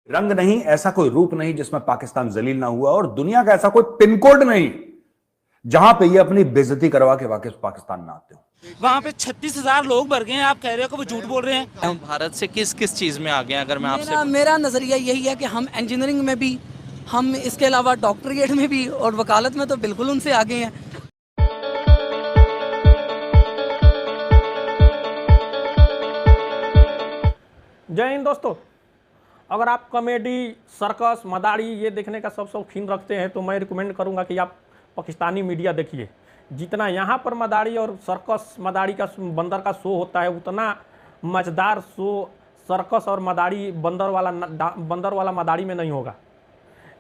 रंग नहीं, ऐसा कोई रूप नहीं जिसमें पाकिस्तान जलील ना हुआ, और दुनिया का ऐसा कोई पिन कोड नहीं जहां पे ये अपनी बेइज्जती करवा के वापस पाकिस्तान ना आते हो। वहाँ पे 36,000 लोग भर गए हैं, आप कह रहे हो कि वो झूठ बोल रहे हैं। हम भारत से किस किस चीज़ में आगे हैं? अगर मैं आपसे मेरा नज़रिया यही है कि हम इंजीनियरिंग में भी, हम इसके अलावा डॉक्टरेट में भी और वकालत में तो बिल्कुल उनसे आगे हैं। जय हिंद दोस्तों, अगर आप कॉमेडी, सर्कस, मदारी ये देखने का सब शौकीन रखते हैं तो मैं रिकमेंड करूंगा कि आप पाकिस्तानी मीडिया देखिए। जितना यहाँ पर मदारी और सर्कस मदारी का बंदर का शो होता है, उतना मज़ेदार शो सर्कस और मदारी बंदर वाला मदारी में नहीं होगा।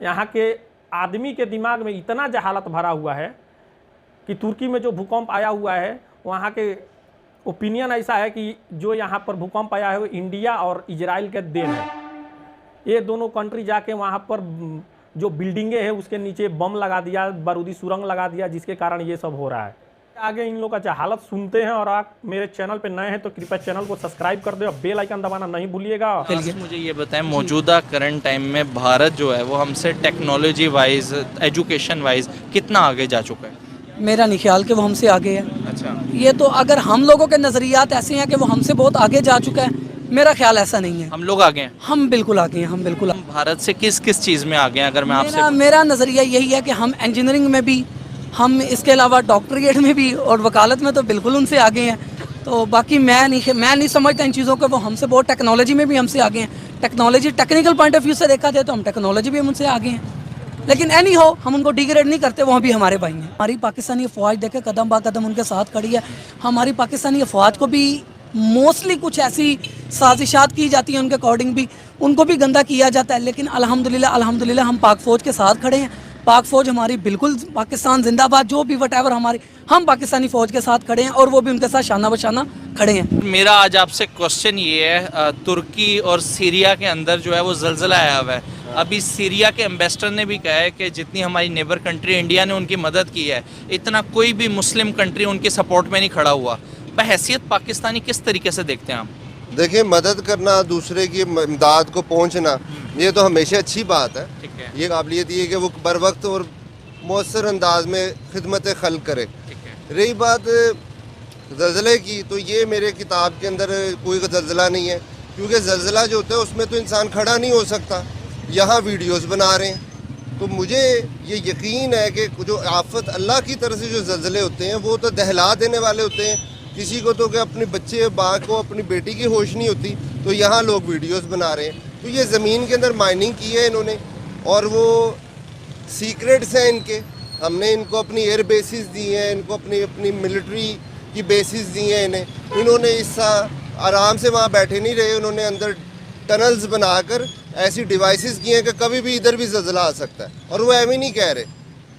यहाँ के आदमी के दिमाग में इतना जहालत भरा हुआ है कि तुर्की में जो भूकंप आया हुआ है, वहाँ के ओपिनियन ऐसा है कि जो यहाँ पर भूकंप आया है वो इंडिया और इजराइल के देन है। ये दोनों कंट्री जाके वहाँ पर जो बिल्डिंगें हैं उसके नीचे बम लगा दिया, बारूदी सुरंग लगा दिया, जिसके कारण ये सब हो रहा है। आगे इन लोगों का जहालत सुनते हैं, और आप मेरे चैनल पे नए हैं तो कृपया चैनल को सब्सक्राइब कर दो और बेल आइकन दबाना नहीं भूलिएगा। मुझे ये बताएं, मौजूदा करंट टाइम में भारत जो है वो हमसे टेक्नोलॉजी वाइज, एजुकेशन वाइज कितना आगे जा चुका है? मेरा नहीं ख्याल कि वो हमसे आगे है। अच्छा, ये तो अगर हम लोगों के नज़रियात ऐसे हैं कि वो हमसे बहुत आगे जा चुका है, मेरा ख्याल ऐसा नहीं है। हम लोग आगे हैं? हम बिल्कुल आगे हैं, हम बिल्कुल हम भारत से किस किस चीज़ में आगे हैं? अगर मैं आपसे मेरा नज़रिया यही है कि हम इंजीनियरिंग में भी, हम इसके अलावा डॉक्टरेट में भी और वकालत में तो बिल्कुल उनसे आगे हैं। तो बाकी मैं नहीं समझता इन चीज़ों को, वो हमसे बहुत, टेक्नोलॉजी में भी हमसे आगे हैं। Technology technical point of view से देखा जाए तो हम टेक्नोलॉजी भी उनसे आगे हैं, लेकिन एनी हो हम उनको डिग्रेड नहीं करते, वहाँ भी हमारे भाई हैं। हमारी पाकिस्तानी अफवाज देखे कदम बा कदम उनके साथ खड़ी है। हमारी पाकिस्तानी अफवाज को भी मोस्टली कुछ ऐसी साजिशात की जाती हैं, उनके अकॉर्डिंग भी उनको भी गंदा किया जाता है, लेकिन अल्हम्दुलिल्लाह हम पाक फ़ौज के साथ खड़े हैं। पाक फ़ौज हमारी बिल्कुल, पाकिस्तान जिंदाबाद, जो भी वट एवर हमारी, हम पाकिस्तानी फ़ौज के साथ खड़े हैं और वो भी उनके साथ शाना बशाना खड़े हैं। मेरा आज आपसे क्वेश्चन ये है, तुर्की और सीरिया के अंदर जो है वो जलजला आया हुआ है। अभी सीरिया के एम्बेसडर ने भी कहा है कि जितनी हमारी नेबर कंट्री इंडिया ने उनकी मदद की है, इतना कोई भी मुस्लिम कंट्री उनके सपोर्ट में नहीं खड़ा हुआ। बहैसियत पाकिस्तानी किस तरीके से देखते हैं आप? देखिए, मदद करना, दूसरे की इमदाद को पहुंचना, ये तो हमेशा अच्छी बात है। ठीक है, ये काबिलियत ये है कि वो बर वक्त और मौसर अंदाज में खिदमत खल्क करे। ठीक है। रही बात ज़लज़ले की, तो ये मेरे किताब के अंदर कोई ज़लज़ला नहीं है, क्योंकि ज़लज़ला जो होता है उसमें तो इंसान खड़ा नहीं हो सकता। यहाँ वीडियोस बना रहे हैं, तो मुझे ये यकीन है कि जो आफत अल्लाह की तरफ से जो ज़लज़ले होते हैं वो तो दहला देने वाले होते हैं। किसी को तो कि अपने बच्चे बा को, अपनी बेटी की होश नहीं होती, तो यहाँ लोग वीडियोस बना रहे हैं। तो ये ज़मीन के अंदर माइनिंग की है इन्होंने, और वो सीक्रेट्स हैं इनके। हमने इनको अपनी एयर बेसिस दी हैं, इनको अपनी मिलिट्री की बेसिस दी हैं इन्हें। इन्होंने इससा आराम से वहाँ बैठे नहीं रहे, उन्होंने अंदर टनल्स बनाकर ऐसी डिवाइसेस की हैं कि कभी भी इधर भी ज़लज़ला आ सकता है। और वो ऐਵੇਂ नहीं कह रहे,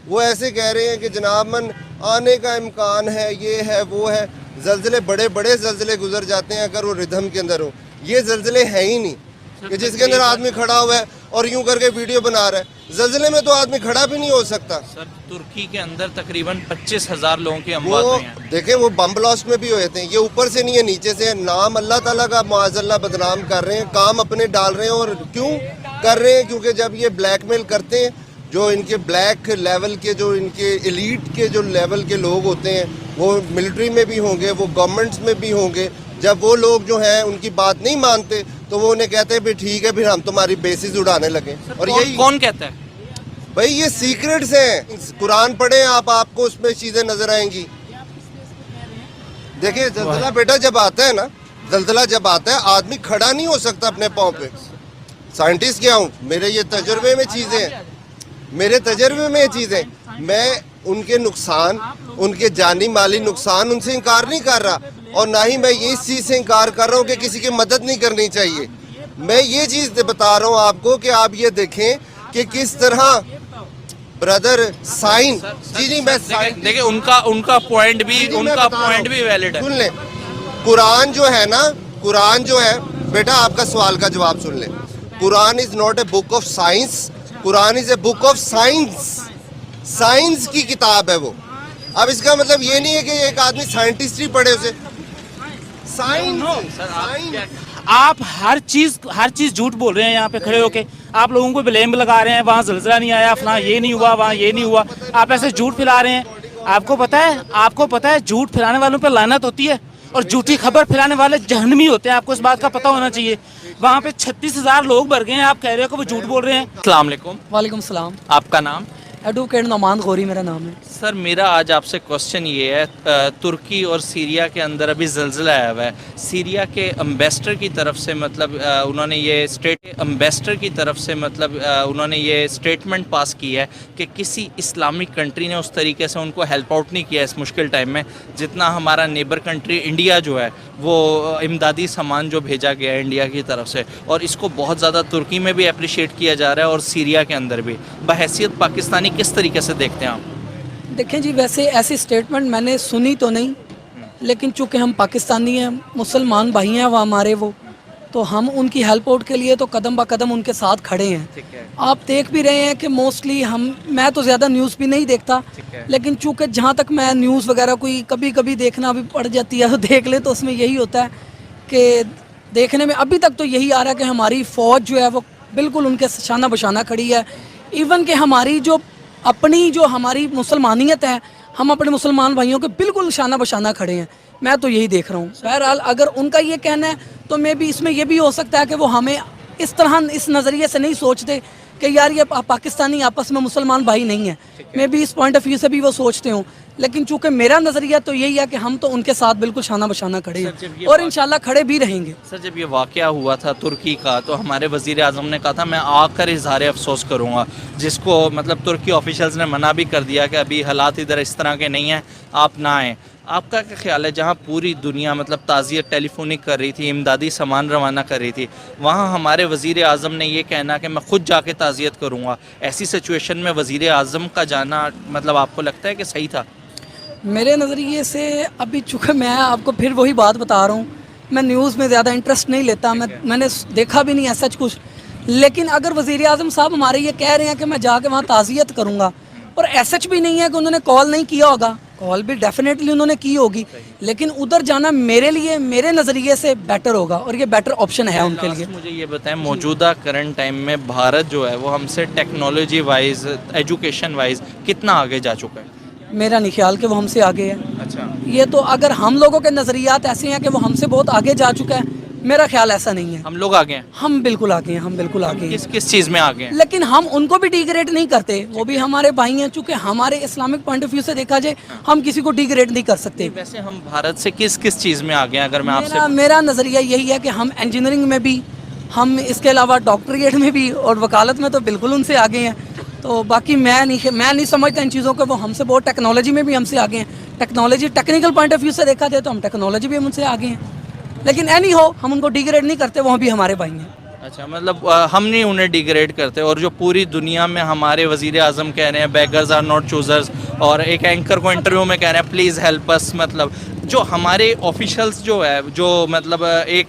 वो ऐसे कह रहे हैं कि जनाबन आने का इम्कान है, ये है, वो है। ज़लज़ले, बड़े बड़े ज़लज़ले गुजर जाते हैं अगर वो रिदम के अंदर हो। ये ज़लज़ले हैं ही नहीं कि जिसके अंदर आदमी खड़ा हुआ है और यूं करके वीडियो बना रहा है। ज़लज़ले में तो आदमी खड़ा भी नहीं हो सकता। सर, तुर्की के अंदर तकरीबन 25,000 लोगों की अमवात हुई हैं। देखें, वो बम ब्लास्ट में भी हुए थे। ये ऊपर से नहीं है, नीचे से है। नाम अल्लाह ताला का मुआज़ल्ला बदनाम कर रहे हैं, काम अपने डाल रहे हैं। और क्यों कर रहे हैं? क्योंकि जब ये ब्लैकमेल करते हैं, जो इनके ब्लैक लेवल के, जो इनके एलीट के जो लेवल के लोग होते हैं, वो मिलिट्री में भी होंगे, वो गवर्नमेंट्स में भी होंगे। जब वो लोग जो हैं उनकी बात नहीं मानते तो वो उन्हें कहते हैं भाई ठीक है, फिर हम तुम्हारी बेसिस उड़ाने लगे। और यही कौन कहता है? भाई ये सीक्रेट्स हैं। कुरान पढ़े आप, आपको उसमें चीज़ें नजर आएंगी। देखिए, ज़लज़ला बेटा जब आता है ना, ज़लज़ला जब आता है, आदमी खड़ा नहीं हो सकता अपने पाँव पे। साइंटिस्ट क्या हूँ, मेरे ये तजुर्बे में चीज़ें हैं, मेरे तजुर्बे में चीज़ें। मैं उनके नुकसान, उनके जानी माली नुकसान, उनसे इनकार नहीं कर रहा, और ना ही मैं ये इस चीज़ से इनकार कर रहा हूँ कि किसी की मदद नहीं करनी चाहिए। मैं ये चीज़ बता रहा हूँ आपको कि आप ये देखें कि किस तरह ब्रदर साइन, जी मैं देखिए उनका पॉइंट भी वैलिड है। सुन ले, कुरान जो है ना, कुरान जो है बेटा, आपका सवाल का जवाब सुन ले। Quran is not a book of science, Quran is a book of science. Science की किताब है वो। अब इसका मतलब ये नहीं है कि एक आदमी साइंटिस्ट ही पढ़े उसे। साइंस, आप हर चीज झूठ बोल रहे हैं यहाँ पे खड़े होके। आप लोगों को ब्लेम लगा रहे हैं, वहाँ जलजला नहीं आया, फलां ये नहीं हुआ, वहाँ ये नहीं हुआ। आप ऐसे झूठ फैला रहे हैं। आपको पता है झूठ फैलाने वालों पे लानत होती है और झूठी खबर फैलाने वाले जहन्नमी होते हैं। आपको इस बात का पता होना चाहिए। वहाँ पे 36,000 लोग भर गए हैं, आप कह रहे हो कि वो झूठ बोल रहे हैं। अस्सलाम वालेकुम, वालेकुम सलाम। आपका नाम? एडवोकेट नौमान गौरी मेरा नाम है। सर मेरा आज आपसे क्वेश्चन ये है, तुर्की और सीरिया के अंदर अभी ज़लज़ला आया हुआ है। सीरिया के एम्बेसडर की तरफ से उन्होंने ये स्टेटमेंट पास की है कि किसी इस्लामिक कंट्री ने उस तरीके से उनको हेल्प आउट नहीं किया इस मुश्किल टाइम में जितना हमारा नेबर कंट्री इंडिया जो है वो इमदादी सामान जो भेजा गया है इंडिया की तरफ से, और इसको बहुत ज़्यादा तुर्की में भी अप्रिशिएट किया जा रहा है और सीरिया के अंदर भी। बहैसियत पाकिस्तानी किस तरीके से देखते हैं आप? देखें जी, वैसे ऐसी स्टेटमेंट मैंने सुनी तो नहीं, लेकिन चूँकि हम पाकिस्तानी हैं, मुसलमान भाई हैं वो हमारे, वो तो हम उनकी हेल्प आउट के लिए तो कदम ब कदम उनके साथ खड़े हैं। आप देख भी रहे हैं कि मोस्टली मैं तो ज़्यादा न्यूज़ भी नहीं देखता, लेकिन चूँकि जहाँ तक मैं न्यूज़ वगैरह कोई कभी कभी देखना भी पड़ जाती है तो देख ले, तो उसमें यही होता है कि देखने में अभी तक तो यही आ रहा है कि हमारी फ़ौज जो है वो बिल्कुल उनके शाना बशाना खड़ी है। इवन कि हमारी जो हमारी मुसलमानियत है, हम अपने मुसलमान भाइयों के बिल्कुल शाना बशाना खड़े हैं। मैं तो यही देख रहा हूँ। बहरहाल अगर उनका ये कहना है तो मैं भी इसमें ये भी हो सकता है कि वो हमें इस तरह इस नज़रिए से नहीं सोचते कि यार ये पाकिस्तानी आपस में मुसलमान भाई नहीं है। मैं भी इस पॉइंट ऑफ व्यू से भी वो सोचते हूँ, लेकिन चूँकि मेरा नज़रिया तो यही है कि हम तो उनके साथ बिल्कुल शाना बशाना खड़े हैं और इंशाल्लाह खड़े भी रहेंगे। सर जब ये वाक़या हुआ था तुर्की का, तो हमारे वज़ीर आज़म ने कहा था मैं आकर इज़हार अफसोस करूँगा, जिसको तुर्की ऑफिशियल्स ने मना भी कर दिया कि अभी हालात इधर इस तरह के नहीं हैं, आप ना आएँ। आपका क्या ख्याल है, जहाँ पूरी दुनिया ताज़ियत टेलीफोनिक कर रही थी, इमदादी सामान रवाना कर रही थी, वहाँ हमारे वज़ीर आज़म ने ये कहना कि मैं ख़ुद जाके ताज़ियत करूँगा, ऐसी सिचुएशन में वज़ीर आज़म का जाना आपको लगता है कि सही था? मेरे नज़रिए से अभी चूँकि मैं आपको फिर वही बात बता रहा हूँ, मैं न्यूज़ में ज़्यादा इंटरेस्ट नहीं लेता, मैंने देखा भी नहीं ऐसा कुछ। लेकिन अगर वज़ीर आज़म साहब हमारे ये कह रहे हैं कि मैं जाके वहाँ ताज़ियत करूँगा, और ऐसा भी नहीं है कि उन्होंने कॉल नहीं किया होगा, कॉल भी डेफिनेटली उन्होंने की होगी, लेकिन उधर जाना मेरे नज़रिए से बेटर होगा और ये बेटर ऑप्शन है उनके लिए। मुझे ये बताएं, मौजूदा करंट टाइम में भारत जो है वो हमसे टेक्नोलॉजी वाइज, एजुकेशन वाइज कितना आगे जा चुका है? मेरा नहीं ख्याल कि वो हमसे आगे है। अच्छा, ये तो अगर हम लोगों के नज़रियात ऐसे हैं कि वो हमसे बहुत आगे जा चुका है, मेरा ख्याल ऐसा नहीं है। हम लोग आगे हैं? हम बिल्कुल आगे हैं, हम बिल्कुल आगे हैं। किस चीज़ में आगे हैं? लेकिन हम उनको भी डिग्रेड नहीं करते, वो भी हमारे भाई हैं। चूँकि हमारे इस्लामिक पॉइंट ऑफ व्यू से देखा जाए, हम किसी को डिग्रेड नहीं कर सकते। वैसे हम भारत से किस चीज़ में आगे हैं? अगर मैं आपसे मेरा नज़रिया यही है कि हम इंजीनियरिंग में भी, हम इसके अलावा डॉक्टरेट में भी और वकालत में तो बिल्कुल उनसे आगे हैं। तो बाकी मैं नहीं समझता इन चीज़ों को, वो हमसे बहुत, टेक्नोलॉजी में भी हमसे आगे हैं। Technology technical point of view से देखा जाए तो हम टेक्नोलॉजी भी उनसे आगे हैं, लेकिन एनी हो हम उनको डिग्रेड नहीं करते, वो भी हमारे भाई हैं। अच्छा, हम नहीं उन्हें डिग्रेड करते, और जो पूरी दुनिया में हमारे वज़ीर आज़म कह रहे हैं बेगर्स आर नॉट चूज़र्स, और एक एंकर को इंटरव्यू में कह रहे हैं प्लीज़ हेल्प अस, जो हमारे ऑफिशियल्स जो है एक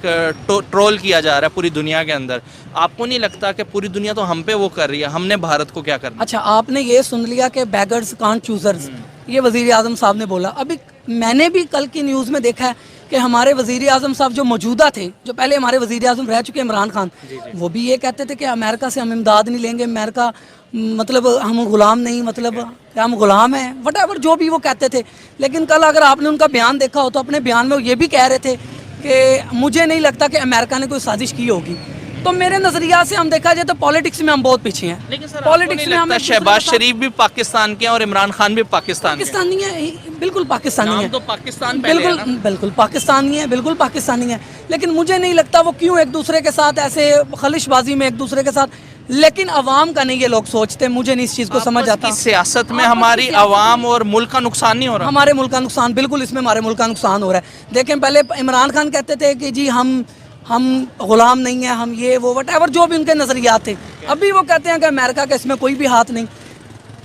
ट्रोल किया जा रहा है पूरी दुनिया के अंदर, आपको नहीं लगता कि पूरी दुनिया तो हम पे वो कर रही है, हमने भारत को क्या करना? अच्छा, आपने ये सुन लिया कि बेगर्स कांट चूज़र्स, ये वज़ीर आज़म साहब ने बोला। अभी मैंने भी कल की न्यूज़ में देखा है कि हमारे वज़ीर आज़म साहब जो मौजूदा थे, जो पहले हमारे वज़ीर आज़म रह चुके इमरान खान, वो भी ये कहते थे कि अमेरिका से हम इमदाद नहीं लेंगे, अमेरिका हम गुलाम नहीं, हम गुलाम हैं, वट जो भी वो कहते थे। लेकिन कल अगर आपने उनका बयान देखा हो तो अपने बयान में वो ये भी कह रहे थे कि मुझे नहीं लगता कि अमेरिका ने कोई साजिश की होगी। तो मेरे नज़रिया से हम देखा जाए तो पॉलिटिक्स में हम बहुत पीछे हैं। लेकिन सर पॉलिटिक्स में हम, शहबाज शरीफ भी पाकिस्तान के हैं और इमरान खान भी पाकिस्तानी है, बिल्कुल पाकिस्तानी है, तो पाकिस्तान बिल्कुल पाकिस्तानी है, बिल्कुल पाकिस्तानी है। लेकिन मुझे नहीं लगता वो क्यों एक दूसरे के साथ ऐसे खलिशबाजी में एक दूसरे के साथ, लेकिन अवाम का नहीं ये लोग सोचते, मुझे नहीं इस चीज़ को समझ आता। सियासत में हमारी अवाम और मुल्क का नुकसान नहीं हो रहा? हमारे मुल्क का नुकसान, बिल्कुल इसमें हमारे मुल्क का नुकसान हो रहा है। देखें, पहले इमरान खान कहते थे कि जी हम गुलाम नहीं हैं, हम ये वो वट जो भी उनके नज़रियात थे। अभी वो कहते हैं कि अमेरिका का इसमें कोई भी हाथ नहीं।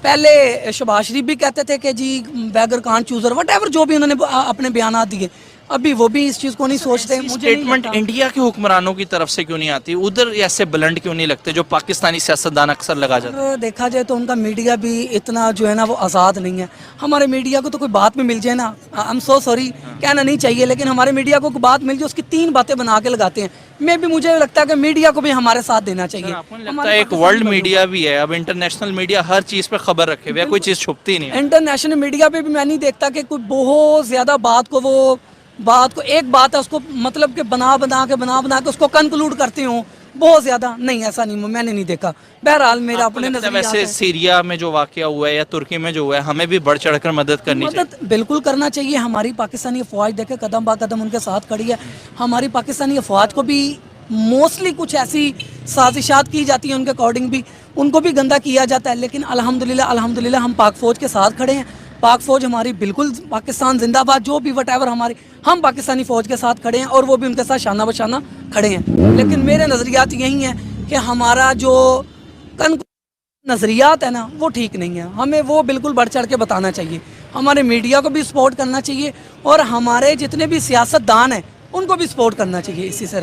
पहले शहबाज शरीफ भी कहते थे कि जी बेगर कांट चूज़र, वट जो भी उन्होंने अपने बयान दिए। अभी वो भी इस चीज़ को नहीं सोचते। मुझे नहीं स्टेटमेंट लगता। इंडिया के हुक्मरानों की तरफ से क्यों नहीं आती, उधर ऐसे ब्लंट क्यों नहीं लगते जो पाकिस्तानी सियासतदान अक्सर लगा जाते हैं? अगर देखा जाए तो उनका मीडिया भी इतना जो है ना वो आज़ाद नहीं है। हमारे मीडिया को तो कोई बात में मिल जाए ना, आई एम सो सॉरी, कहना नहीं चाहिए, लेकिन हमारे मीडिया को कोई बात मिल जाए उसकी 3 बातें बना के लगाते हैं। मैं भी, मुझे लगता है कि मीडिया को भी हमारे साथ देना चाहिए। आपको नहीं लगता है एक वर्ल्ड मीडिया भी है, अब इंटरनेशनल मीडिया हर चीज पे खबर रखे हुए है, कोई चीज छुपती नहीं है। इंटरनेशनल मीडिया पे भी मैं नहीं देखता कि कोई बहुत ज़्यादा बात को एक बात है उसको मतलब कि बना बना के उसको कंक्लूड करते हो बहुत ज़्यादा। नहीं, ऐसा नहीं, मैंने नहीं देखा। बहरहाल मेरा आपको अपने लगता है नज़रियात वैसे है। सीरिया में जो वाकया हुआ है या तुर्की में जो हुआ है, हमें भी बढ़ चढ़कर मदद करनी चाहिए? मदद बिल्कुल करना चाहिए। हमारी पाकिस्तानी अफवाज देखे कदम बा कदम उनके साथ खड़ी है। हमारी पाकिस्तानी अफवाज को भी मोस्टली कुछ ऐसी साजिशात की जाती हैं, उनके अकॉर्डिंग भी उनको भी गंदा किया जाता है, लेकिन अल्हम्दुलिल्लाह हम पाक फ़ौज के साथ खड़े हैं। पाक फ़ौज हमारी बिल्कुल, पाकिस्तान जिंदाबाद, जो भी वट एवर हमारी, हम पाकिस्तानी फ़ौज के साथ खड़े हैं और वो भी उनके साथ शाना बशाना खड़े हैं। लेकिन मेरे नज़रियात यही हैं कि हमारा जो नज़रियात है ना वो ठीक नहीं है। हमें वो बिल्कुल बढ़ चढ़ के बताना चाहिए। हमारे मीडिया को भी सपोर्ट करना चाहिए और हमारे जितने भी सियासतदान हैं उनको भी सपोर्ट करना चाहिए इसी से।